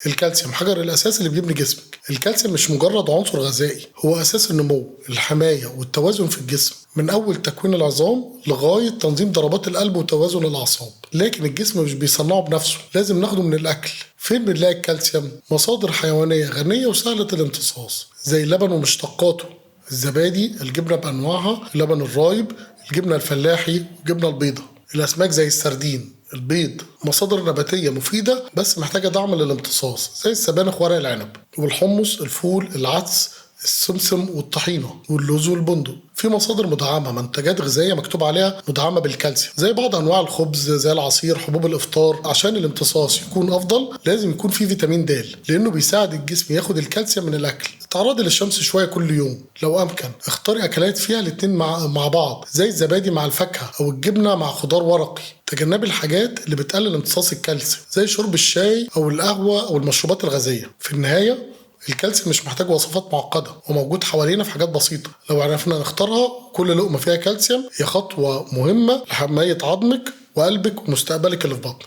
الكالسيوم حجر الأساس اللي بيبني جسمك. الكالسيوم مش مجرد عنصر غذائي، هو أساس النمو، الحماية والتوازن في الجسم، من أول تكوين العظام لغاية تنظيم ضربات القلب وتوازن الأعصاب. لكن الجسم مش بيصنعه بنفسه، لازم ناخده من الأكل. فين بنلاقي الكالسيوم؟ مصادر حيوانية غنية وسهلة الامتصاص زي اللبن ومشتقاته، الزبادي، الجبنة بأنواعها، اللبن الرايب، الجبنة الفلاحي والجبنة البيضاء، الأسماك زي السردين، البيض. مصادر نباتية مفيدة بس محتاجة دعم للامتصاص زي السبانخ ورق العنب والحمص، الفول، العدس، السمسم والطحينة واللوز والبندق. في مصادر مدعمة، منتجات غذائية مكتوب عليها مدعمة بالكالسيوم زي بعض أنواع الخبز، زي العصير، حبوب الإفطار. عشان الامتصاص يكون أفضل لازم يكون فيه فيتامين د، لأنه بيساعد الجسم ياخد الكالسيوم من الأكل. تعرضي للشمس شوية كل يوم لو أمكن. اختاري أكلات فيها الاتنين مع بعض زي الزبادي مع الفاكهة أو الجبنة مع خضار ورقي. تجنبي الحاجات اللي بتقلل امتصاص الكالسيوم زي شرب الشاي أو القهوة أو المشروبات الغازية. في النهاية الكالسيوم مش محتاج وصفات معقدة، وموجود حوالينا في حاجات بسيطة. لو عرفنا نختارها، كل لقمة فيها كالسيوم هي خطوة مهمة لحماية عظمك وقلبك ومستقبلك اللي في بطنك.